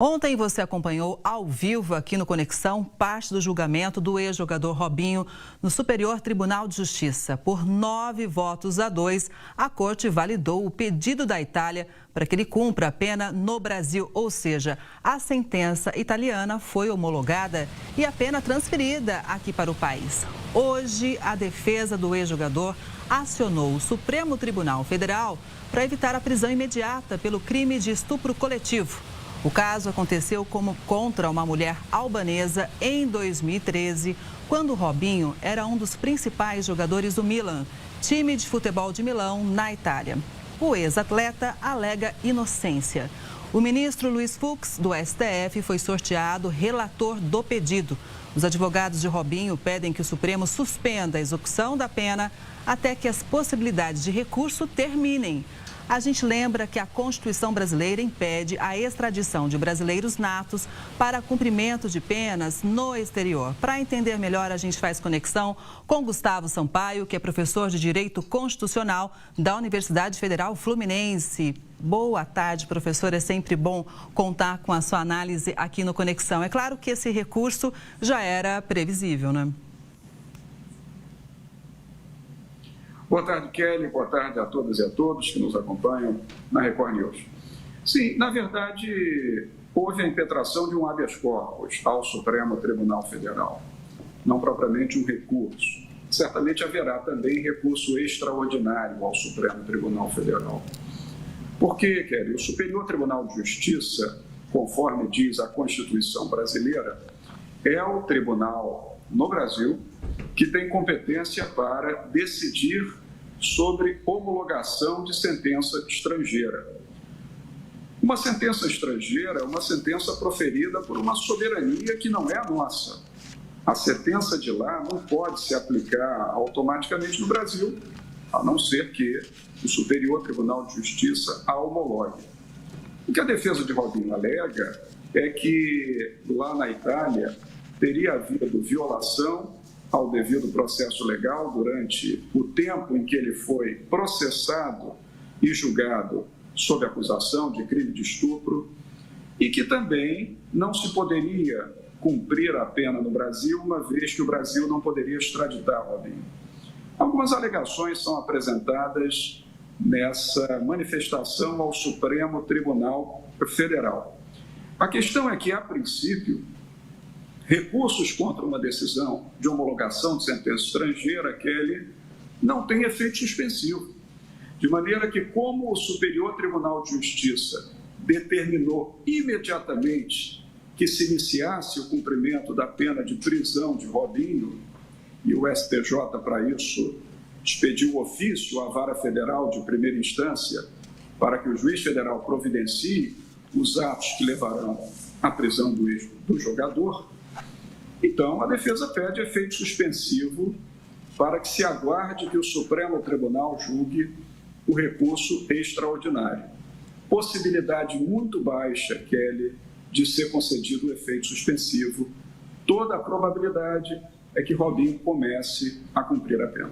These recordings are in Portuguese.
Ontem você acompanhou ao vivo aqui no Conexão parte do julgamento do ex-jogador Robinho no Superior Tribunal de Justiça. Por 9 votos a 2, a corte validou o pedido da Itália para que ele cumpra a pena no Brasil, ou seja, a sentença italiana foi homologada e a pena transferida aqui para o país. Hoje, a defesa do ex-jogador acionou o Supremo Tribunal Federal para evitar a prisão imediata pelo crime de estupro coletivo. O caso aconteceu contra uma mulher albanesa em 2013, quando Robinho era um dos principais jogadores do Milan, time de futebol de Milão, na Itália. O ex-atleta alega inocência. O ministro Luiz Fux, do STF, foi sorteado relator do pedido. Os advogados de Robinho pedem que o Supremo suspenda a execução da pena até que as possibilidades de recurso terminem. A gente lembra que a Constituição brasileira impede a extradição de brasileiros natos para cumprimento de penas no exterior. Para entender melhor, a gente faz conexão com Gustavo Sampaio, que é professor de Direito Constitucional da Universidade Federal Fluminense. Boa tarde, professor. É sempre bom contar com a sua análise aqui no Conexão. É claro que esse recurso já era previsível, né? Boa tarde, Kelly. Boa tarde a todas e a todos que nos acompanham na Record News. Sim, na verdade, houve a impetração de um habeas corpus ao Supremo Tribunal Federal, não propriamente um recurso. Certamente haverá também recurso extraordinário ao Supremo Tribunal Federal. Por quê, Kelly? O Superior Tribunal de Justiça, conforme diz a Constituição brasileira, é o tribunal no Brasil que tem competência para decidir sobre homologação de sentença estrangeira. Uma sentença estrangeira é uma sentença proferida por uma soberania que não é a nossa. A sentença de lá não pode se aplicar automaticamente no Brasil, a não ser que o Superior Tribunal de Justiça a homologue. O que a defesa de Robinho alega é que lá na Itália teria havido violação ao devido processo legal durante o tempo em que ele foi processado e julgado sob acusação de crime de estupro e que também não se poderia cumprir a pena no Brasil, uma vez que o Brasil não poderia extraditar Robinho. Algumas alegações são apresentadas nessa manifestação ao Supremo Tribunal Federal. A questão é que, a princípio, recursos contra uma decisão de homologação de sentença estrangeira, Kelly, não tem efeito suspensivo. De maneira que, como o Superior Tribunal de Justiça determinou imediatamente que se iniciasse o cumprimento da pena de prisão de Robinho, e o STJ, para isso, expediu ofício à Vara Federal de primeira instância para que o juiz federal providencie os atos que levarão à prisão do jogador. Então, a defesa pede efeito suspensivo para que se aguarde que o Supremo Tribunal julgue o recurso extraordinário. Possibilidade muito baixa, Kelly, de ser concedido o efeito suspensivo. Toda a probabilidade é que Robinho comece a cumprir a pena.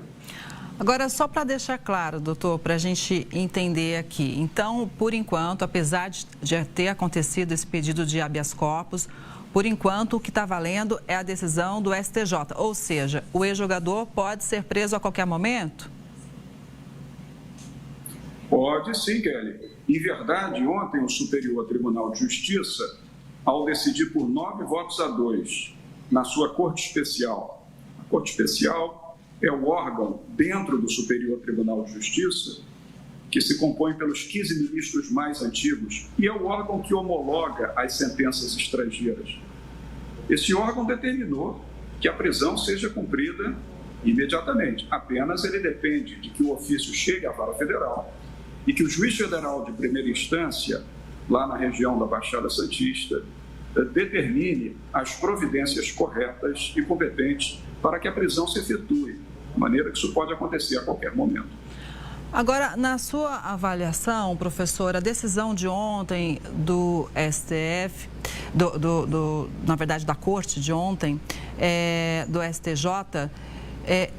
Agora, só para deixar claro, doutor, para a gente entender aqui. Então, por enquanto, apesar de ter acontecido esse pedido de habeas corpus, por enquanto, o que está valendo é a decisão do STJ, ou seja, o ex-jogador pode ser preso a qualquer momento? Pode sim, Kelly. Em verdade, ontem o Superior Tribunal de Justiça, ao decidir por 9 votos a 2 na sua Corte Especial, a Corte Especial é o órgão dentro do Superior Tribunal de Justiça que se compõe pelos 15 ministros mais antigos e é o órgão que homologa as sentenças estrangeiras. Esse órgão determinou que a prisão seja cumprida imediatamente. Apenas ele depende de que o ofício chegue à Vara Federal e que o juiz federal de primeira instância, lá na região da Baixada Santista, determine as providências corretas e competentes para que a prisão se efetue, de maneira que isso pode acontecer a qualquer momento. Agora, na sua avaliação, professor, a decisão de ontem do STF, na verdade da Corte de ontem, do STJ,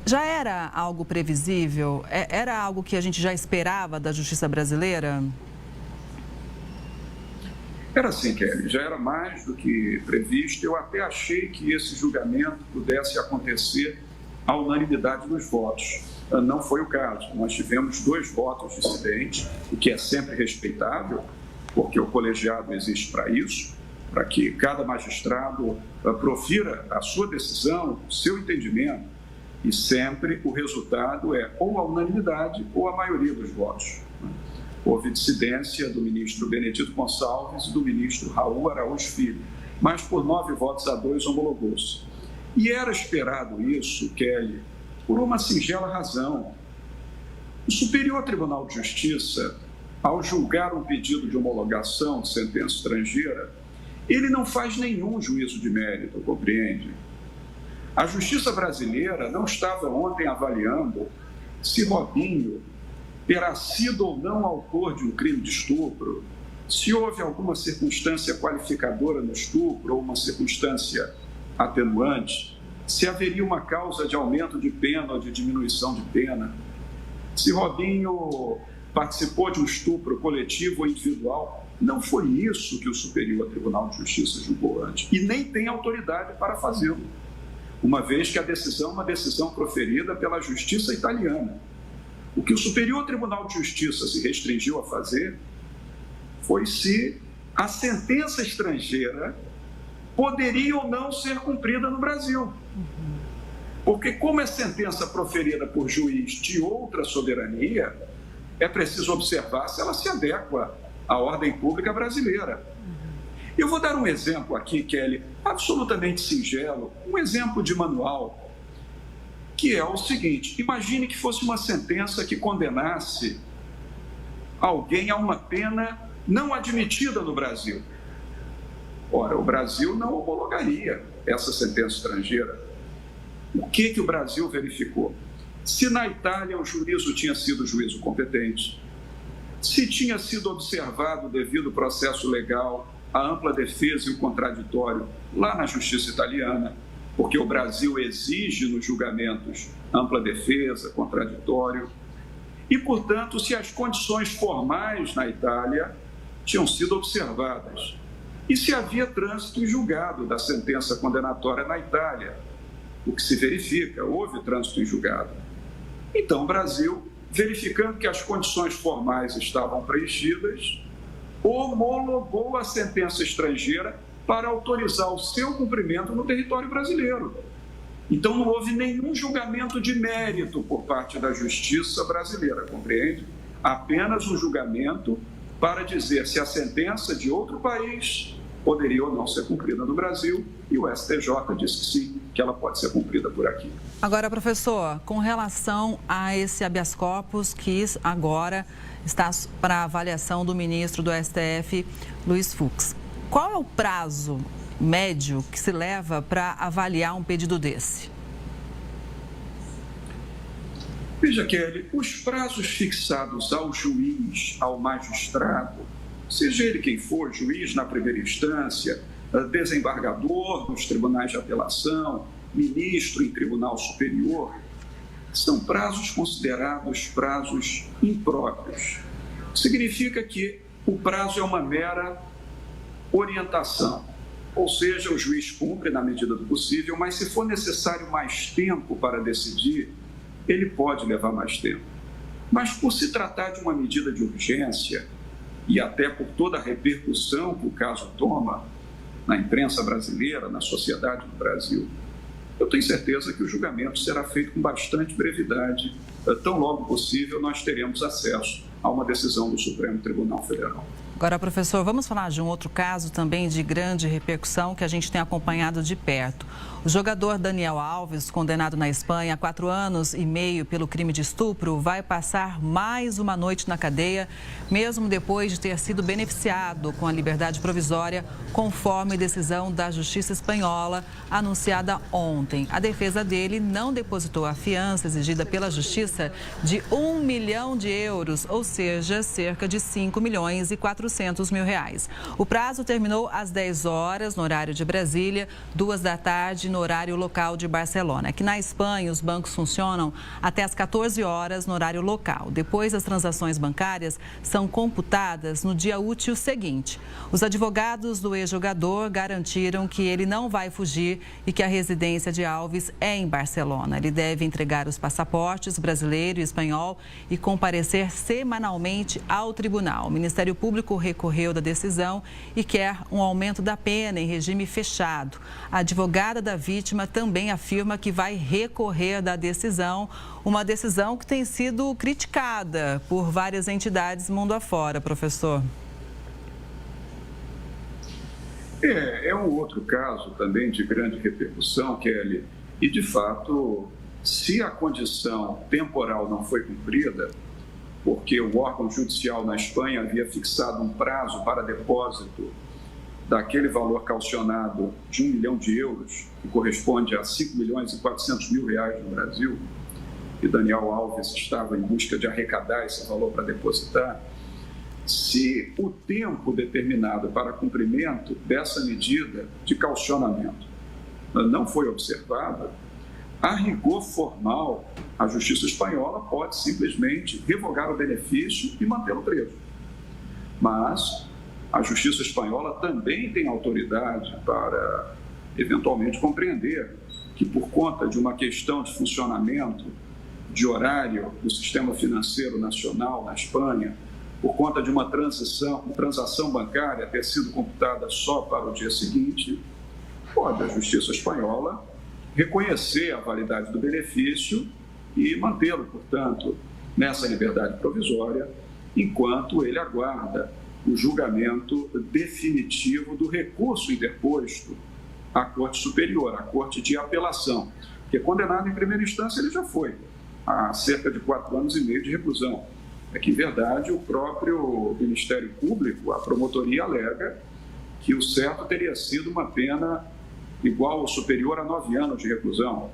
já era algo previsível? Era algo que a gente já esperava da Justiça brasileira? Era assim, Kelly, já era mais do que previsto. Eu até achei que esse julgamento pudesse acontecer à unanimidade dos votos. Não foi o caso. Nós tivemos 2 votos dissidentes, o que é sempre respeitável, porque o colegiado existe para isso, para que cada magistrado profira a sua decisão, o seu entendimento, e sempre o resultado é ou a unanimidade ou a maioria dos votos. Houve dissidência do ministro Benedito Gonçalves e do ministro Raul Araújo Filho, mas por 9 votos a 2 homologou-se. E era esperado isso, Kelly, por uma singela razão. O Superior Tribunal de Justiça, ao julgar um pedido de homologação de sentença estrangeira, ele não faz nenhum juízo de mérito, compreende? A Justiça brasileira não estava ontem avaliando se Robinho terá sido ou não autor de um crime de estupro, se houve alguma circunstância qualificadora no estupro ou uma circunstância atenuante, se haveria uma causa de aumento de pena ou de diminuição de pena, se Robinho participou de um estupro coletivo ou individual. Não foi isso que o Superior Tribunal de Justiça julgou antes, e nem tem autoridade para fazê-lo, uma vez que a decisão é uma decisão proferida pela Justiça italiana. O que o Superior Tribunal de Justiça se restringiu a fazer foi se a sentença estrangeira poderia ou não ser cumprida no Brasil. Porque como é sentença proferida por juiz de outra soberania, é preciso observar se ela se adequa à ordem pública brasileira. Eu vou dar um exemplo aqui, Kelly, absolutamente singelo, um exemplo de manual, que é o seguinte: imagine que fosse uma sentença que condenasse alguém a uma pena não admitida no Brasil. Ora, o Brasil não homologaria essa sentença estrangeira. O que o Brasil verificou? Se na Itália o juízo tinha sido juízo competente, se tinha sido observado o devido processo legal, a ampla defesa e o contraditório lá na justiça italiana, porque o Brasil exige nos julgamentos ampla defesa, contraditório, e, portanto, se as condições formais na Itália tinham sido observadas, e se havia trânsito em julgado da sentença condenatória na Itália, o que se verifica, houve trânsito em julgado. Então, o Brasil, verificando que as condições formais estavam preenchidas, homologou a sentença estrangeira para autorizar o seu cumprimento no território brasileiro. Então, não houve nenhum julgamento de mérito por parte da justiça brasileira, compreende? Apenas um julgamento para dizer se a sentença de outro país poderia ou não ser cumprida no Brasil, e o STJ disse que sim, que ela pode ser cumprida por aqui. Agora, professor, com relação a esse habeas corpus que agora está para avaliação do ministro do STF, Luiz Fux, qual é o prazo médio que se leva para avaliar um pedido desse? Veja, Kelly, os prazos fixados ao juiz, ao magistrado, seja ele quem for, juiz na primeira instância, desembargador nos tribunais de apelação, ministro em tribunal superior, são prazos considerados prazos impróprios. Significa que o prazo é uma mera orientação, ou seja, o juiz cumpre na medida do possível, mas se for necessário mais tempo para decidir, ele pode levar mais tempo. Mas por se tratar de uma medida de urgência, e até por toda a repercussão que o caso toma na imprensa brasileira, na sociedade do Brasil, eu tenho certeza que o julgamento será feito com bastante brevidade. Tão logo possível, nós teremos acesso a uma decisão do Supremo Tribunal Federal. Agora, professor, vamos falar de um outro caso também de grande repercussão que a gente tem acompanhado de perto. O jogador Daniel Alves, condenado na Espanha a 4 anos e meio pelo crime de estupro, vai passar mais uma noite na cadeia, mesmo depois de ter sido beneficiado com a liberdade provisória, conforme decisão da Justiça Espanhola, anunciada ontem. A defesa dele não depositou a fiança exigida pela Justiça de 1 milhão de euros, ou seja, cerca de 5 milhões e 400 400 mil reais. O prazo terminou às 10 horas no horário de Brasília, 2 da tarde no horário local de Barcelona. Aqui na Espanha, os bancos funcionam até às 14 horas no horário local. Depois, as transações bancárias são computadas no dia útil seguinte. Os advogados do ex-jogador garantiram que ele não vai fugir e que a residência de Alves é em Barcelona. Ele deve entregar os passaportes brasileiro e espanhol e comparecer semanalmente ao tribunal. O Ministério Público recorreu da decisão e quer um aumento da pena em regime fechado. A advogada da vítima também afirma que vai recorrer da decisão, uma decisão que tem sido criticada por várias entidades mundo afora, professor. É um outro caso também de grande repercussão, Kelly, e de fato, se a condição temporal não foi cumprida, porque o órgão judicial na Espanha havia fixado um prazo para depósito daquele valor calcionado de 1 milhão de euros, que corresponde a 5 milhões e 400 mil reais no Brasil, e Daniel Alves estava em busca de arrecadar esse valor para depositar, se o tempo determinado para cumprimento dessa medida de calcionamento não foi observado, a rigor formal, a Justiça Espanhola pode simplesmente revogar o benefício e mantê-lo preso. Mas a Justiça Espanhola também tem autoridade para, eventualmente, compreender que, por conta de uma questão de funcionamento de horário do sistema financeiro nacional na Espanha, por conta de uma transação bancária ter sido computada só para o dia seguinte, pode a Justiça Espanhola reconhecer a validade do benefício e mantê-lo, portanto, nessa liberdade provisória, enquanto ele aguarda o julgamento definitivo do recurso interposto à Corte Superior, à Corte de Apelação, porque condenado em primeira instância ele já foi, há cerca de 4 anos e meio de reclusão. É que, em verdade, o próprio Ministério Público, a promotoria, alega que o certo teria sido uma pena igual ou superior a 9 anos de reclusão,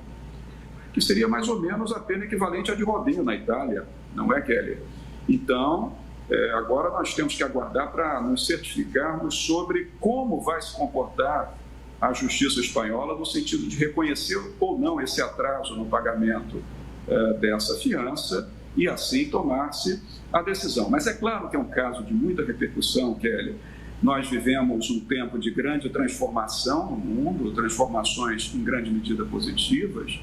que seria mais ou menos a pena equivalente à de Robinho na Itália, não é, Kelly? Então, agora nós temos que aguardar para nos certificarmos sobre como vai se comportar a Justiça Espanhola no sentido de reconhecer ou não esse atraso no pagamento dessa fiança e assim tomar-se a decisão. Mas é claro que é um caso de muita repercussão, Kelly. Nós vivemos um tempo de grande transformação no mundo, transformações em grande medida positivas,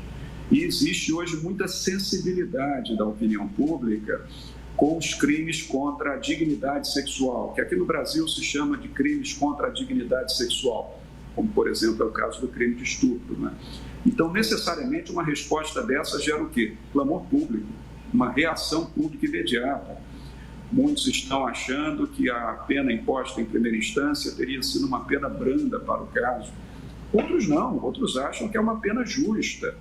e existe hoje muita sensibilidade da opinião pública com os crimes contra a dignidade sexual, que aqui no Brasil se chama de crimes contra a dignidade sexual, como, por exemplo, é o caso do crime de estupro, né? Então, necessariamente, uma resposta dessa gera o quê? Clamor público, uma reação pública imediata. Muitos estão achando que a pena imposta em primeira instância teria sido uma pena branda para o caso. Outros não, outros acham que é uma pena justa.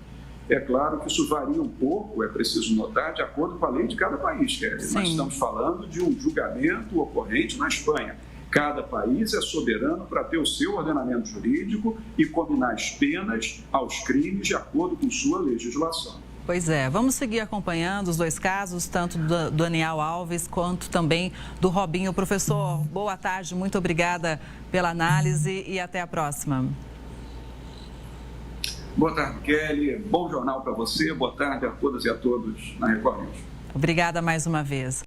É claro que isso varia um pouco, é preciso notar, de acordo com a lei de cada país, Kelly. Nós estamos falando de um julgamento ocorrente na Espanha. Cada país é soberano para ter o seu ordenamento jurídico e combinar as penas aos crimes de acordo com sua legislação. Pois é, vamos seguir acompanhando os dois casos, tanto do Daniel Alves quanto também do Robinho. Professor, boa tarde, muito obrigada pela análise e até a próxima. Boa tarde, Kelly. Bom jornal para você. Boa tarde a todas e a todos na Record News. Obrigada mais uma vez.